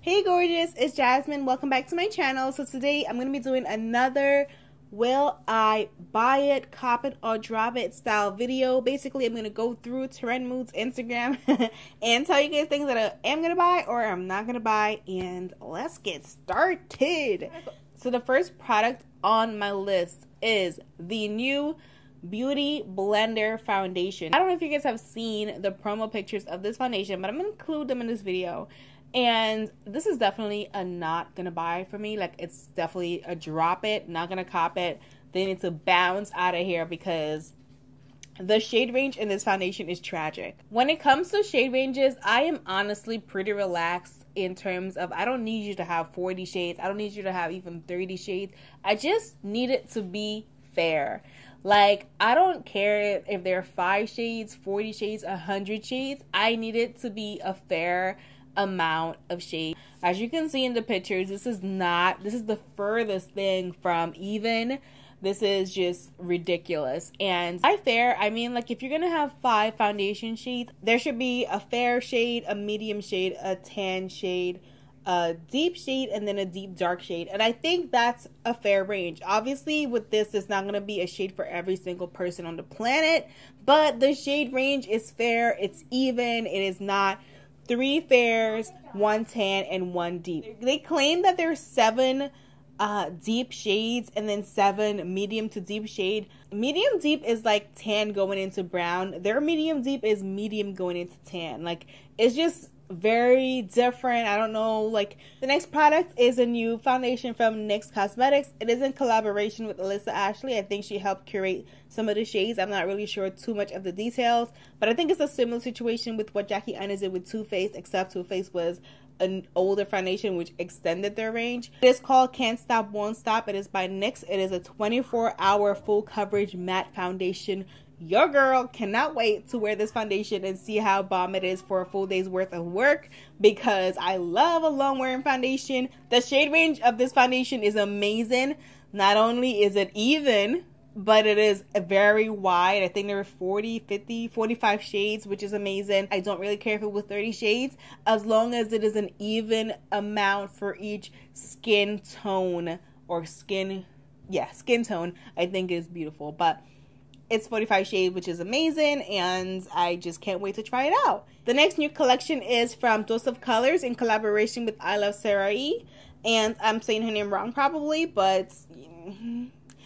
Hey gorgeous, it's Jasmine. Welcome back to my channel. So today I'm going to be doing another will I buy it, cop it, or drop it style video. Basically, I'm going to go through Trend Moods Instagram and tell you guys things that I am going to buy or I'm not going to buy. And let's get started. So the first product on my list is the new Beauty Blender foundation. I don't know if you guys have seen the promo pictures of this foundation, but I'm going to include them in this video. And this is definitely a not gonna buy for me. Like, it's definitely a drop it, not gonna cop it. They need to bounce out of here because the shade range in this foundation is tragic. When it comes to shade ranges, I am honestly pretty relaxed in terms of I don't need you to have 40 shades. I don't need you to have even 30 shades. I just need it to be fair. Like, I don't care if there are 5 shades, 40 shades, 100 shades. I need it to be a fair amount of shade. As you can see in the pictures, this is the furthest thing from even. This is just ridiculous. And by fair, I mean, like, if you're gonna have 5 foundation shades, there should be a fair shade, a medium shade, a tan shade, a deep shade, and then a deep dark shade. And I think that's a fair range. Obviously with this, it's not going to be a shade for every single person on the planet, but the shade range is fair. It's even. It is not 3 fairs, 1 tan, and 1 deep. They claim that there's 7 deep shades and then 7 medium to deep shade. Medium deep is like tan going into brown. Their medium deep is medium going into tan. Like, it's just very different. I don't know. Like, the next product is a new foundation from NYX Cosmetics. It is in collaboration with Alissa Ashley. I think she helped curate some of the shades. I'm not really sure too much of the details, but I think it's a similar situation with what Jackie Aina did with Too Faced, except Too Faced was an older foundation which extended their range. It is called Can't Stop Won't Stop. It is by NYX. It is a 24-hour full coverage matte foundation. Your girl cannot wait to wear this foundation and see how bomb it is for a full day's worth of work, because I love a long wearing foundation. The shade range of this foundation is amazing. Not only is it even, but it is very wide. I think there are 40, 50, 45 shades, which is amazing. I don't really care if it was 30 shades, as long as it is an even amount for each skin tone or skin tone. I think is beautiful. But it's 45 shades, which is amazing, and I just can't wait to try it out. The next new collection is from Dose of Colors in collaboration with I Love Sarai, and I'm saying her name wrong probably, but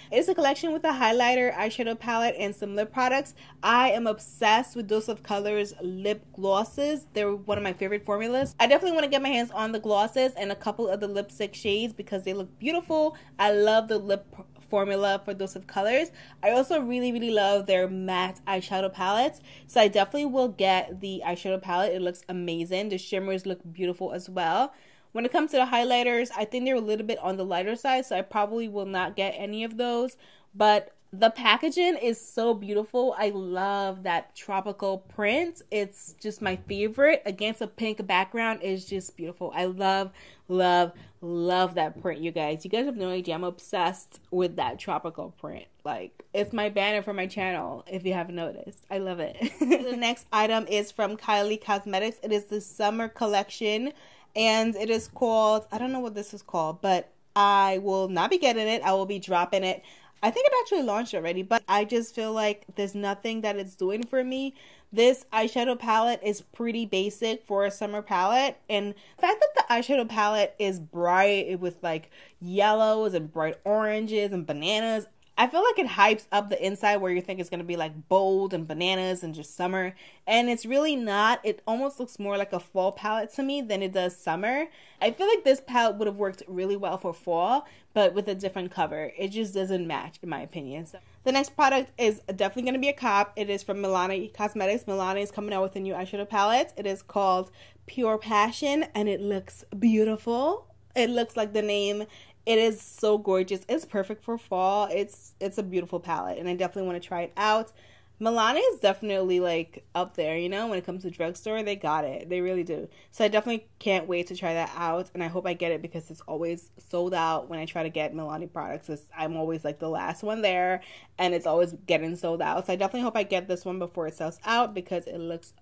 it's a collection with a highlighter, eyeshadow palette, and some lip products. I am obsessed with Dose of Colors lip glosses. They're one of my favorite formulas. I definitely want to get my hands on the glosses and a couple of the lipstick shades because they look beautiful. I love the lip formula for Dose of Colors. I also really love their matte eyeshadow palettes, so I definitely will get the eyeshadow palette. It looks amazing. The shimmers look beautiful as well. When it comes to the highlighters, I think they're a little bit on the lighter side, so I probably will not get any of those, but the packaging is so beautiful. I love that tropical print. It's just my favorite. Against a pink background is just beautiful. I love that print, you guys. You guys have no idea. I'm obsessed with that tropical print. Like, it's my banner for my channel, if you haven't noticed. I love it. The next item is from Kylie Cosmetics. It is the summer collection, and it is called, I don't know what this is called, but I will not be getting it. I will be dropping it. I think it actually launched already, but I just feel like there's nothing that it's doing for me. This eyeshadow palette is pretty basic for a summer palette, and the fact that the eyeshadow palette is bright with like yellows and bright oranges and bananas, I feel like it hypes up the inside where you think it's going to be like bold and bananas and just summer, and it's really not. It almost looks more like a fall palette to me than it does summer. I feel like this palette would have worked really well for fall, but with a different cover. It just doesn't match, in my opinion. So the next product is definitely going to be a cop. It is from Milani Cosmetics. Milani is coming out with a new eyeshadow palette. It is called Pure Passion, and it looks beautiful. It looks like the name. It is so gorgeous. It's perfect for fall. It's a beautiful palette, and I definitely want to try it out. Milani is definitely like up there, you know, when it comes to drugstore. They got it. They really do. So I definitely can't wait to try that out, and I hope I get it because it's always sold out when I try to get Milani products. I'm always like the last one there, and it's always getting sold out. So I definitely hope I get this one before it sells out because it looks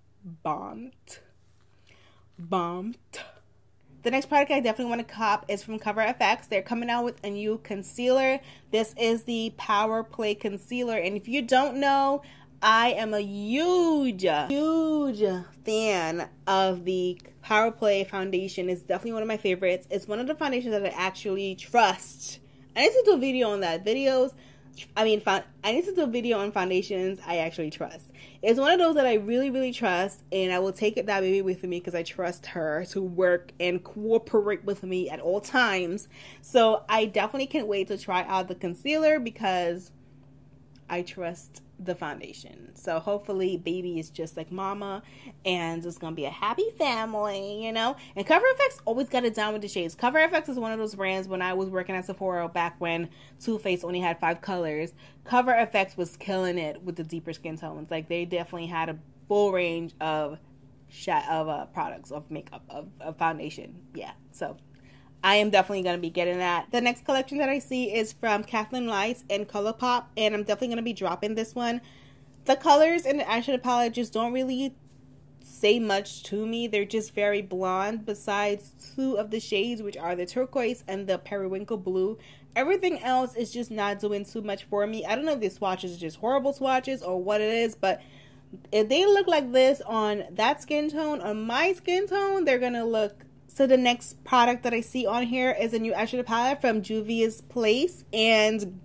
bombed. The next product I definitely want to cop is from Cover FX. They're coming out with a new concealer. This is the Power Play Concealer. And if you don't know, I am a huge fan of the Power Play foundation. It's definitely one of my favorites. It's one of the foundations that I actually trust. I need to do a video on that. I need to do a video on foundations I actually trust. It's one of those that I really trust, and I will take that baby with me because I trust her to work and cooperate with me at all times. So I definitely can't wait to try out the concealer because I trust the foundation. So hopefully baby is just like mama and it's gonna be a happy family, you know. And Cover FX always got it down with the shades. Cover FX is one of those brands. When I was working at Sephora back when Too Faced only had 5 colors, Cover FX was killing it with the deeper skin tones. Like, they definitely had a full range of products, of makeup, of foundation. Yeah, so I am definitely going to be getting that. The next collection that I see is from Kathleen Lights and ColourPop, and I'm definitely going to be dropping this one. The colors in the eyeshadow palette just don't really say much to me. They're just very blonde, besides 2 of the shades, which are the turquoise and the periwinkle blue. Everything else is just not doing too much for me. I don't know if these swatches are just horrible swatches or what it is, but if they look like this on that skin tone, on my skin tone, they're going to look... So the next product that I see on here is a new eyeshadow palette from Juvia's Place, and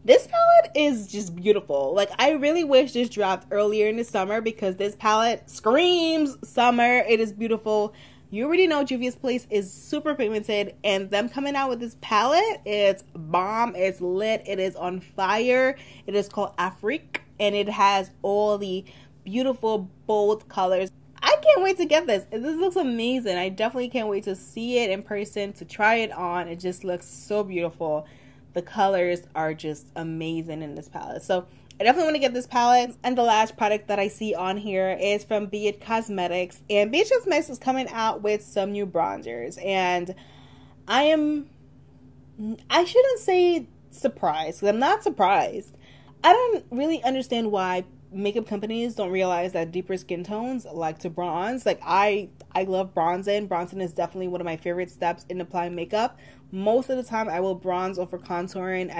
this palette is just beautiful. Like, I really wish this dropped earlier in the summer because this palette screams summer. It is beautiful. You already know Juvia's Place is super pigmented, and them coming out with this palette, it's bomb, it's lit, it is on fire. It is called Afrique, and it has all the beautiful, bold colors. I can't wait to get this. This looks amazing. I definitely can't wait to see it in person, to try it on. It just looks so beautiful. The colors are just amazing in this palette. So I definitely want to get this palette. And the last product that I see on here is from Be It Cosmetics. And Be It Cosmetics is coming out with some new bronzers. And I shouldn't say surprised, because I'm not surprised. I don't really understand why makeup companies don't realize that deeper skin tones like to bronze. Like, I love bronzing. Bronzing is definitely one of my favorite steps in applying makeup. Most of the time I will bronze over contouring.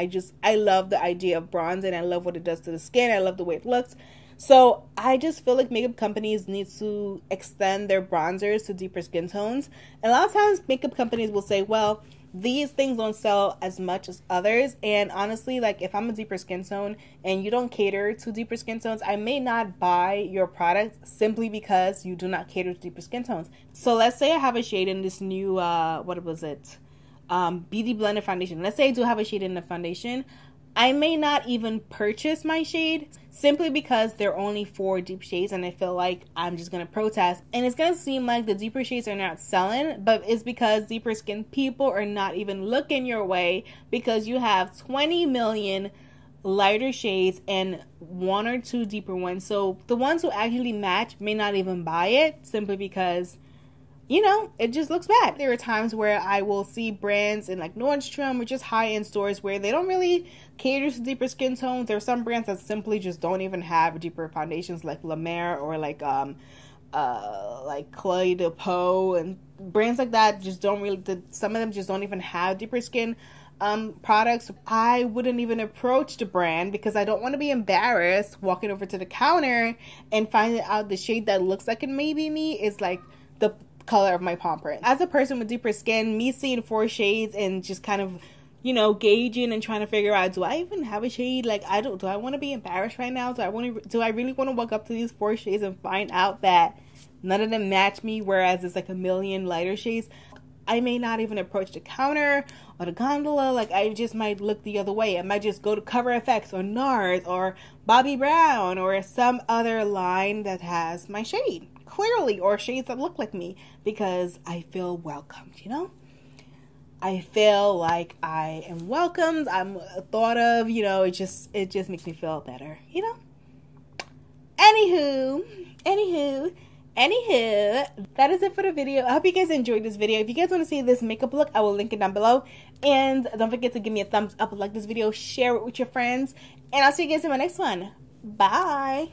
I love the idea of bronzing. I love what it does to the skin. I love the way it looks. So I just feel like makeup companies need to extend their bronzers to deeper skin tones. And a lot of times makeup companies will say, well, these things don't sell as much as others. And honestly, like, if I'm a deeper skin tone and you don't cater to deeper skin tones, I may not buy your product simply because you do not cater to deeper skin tones. So let's say I have a shade in this new, what was it? BD Blender foundation. Let's say I do have a shade in the foundation. I may not even purchase my shade simply because there are only 4 deep shades, and I feel like I'm just going to protest. And it's going to seem like the deeper shades are not selling, but it's because deeper skin people are not even looking your way, because you have 20 million lighter shades and 1 or 2 deeper ones. So the ones who actually match may not even buy it simply because, you know, it just looks bad. There are times where I will see brands in like Nordstrom or just high-end stores where they don't really cater to deeper skin tones. There are some brands that simply just don't even have deeper foundations, like La Mer or like Clé de Peau, and brands like that just don't really, some of them just don't even have deeper skin products. I wouldn't even approach the brand because I don't want to be embarrassed walking over to the counter and finding out the shade that looks like it may be me is like the color of my palm print. As a person with deeper skin, me seeing 4 shades and just kind of, you know, gauging and trying to figure out, do I even have a shade? Like, do I want to be embarrassed right now? Do I really want to walk up to these 4 shades and find out that none of them match me, whereas it's like a million lighter shades? I may not even approach the counter or the gondola. Like, I just might look the other way. I might just go to Cover FX or NARS or Bobbi Brown or some other line that has my shade clearly, or shades that look like me, because I feel welcomed, you know? I feel like I am welcomed, I'm thought of, you know, it just makes me feel better, you know? Anywho, that is it for the video. I hope you guys enjoyed this video. If you guys want to see this makeup look, I will link it down below. And don't forget to give me a thumbs up, like this video, share it with your friends. And I'll see you guys in my next one. Bye.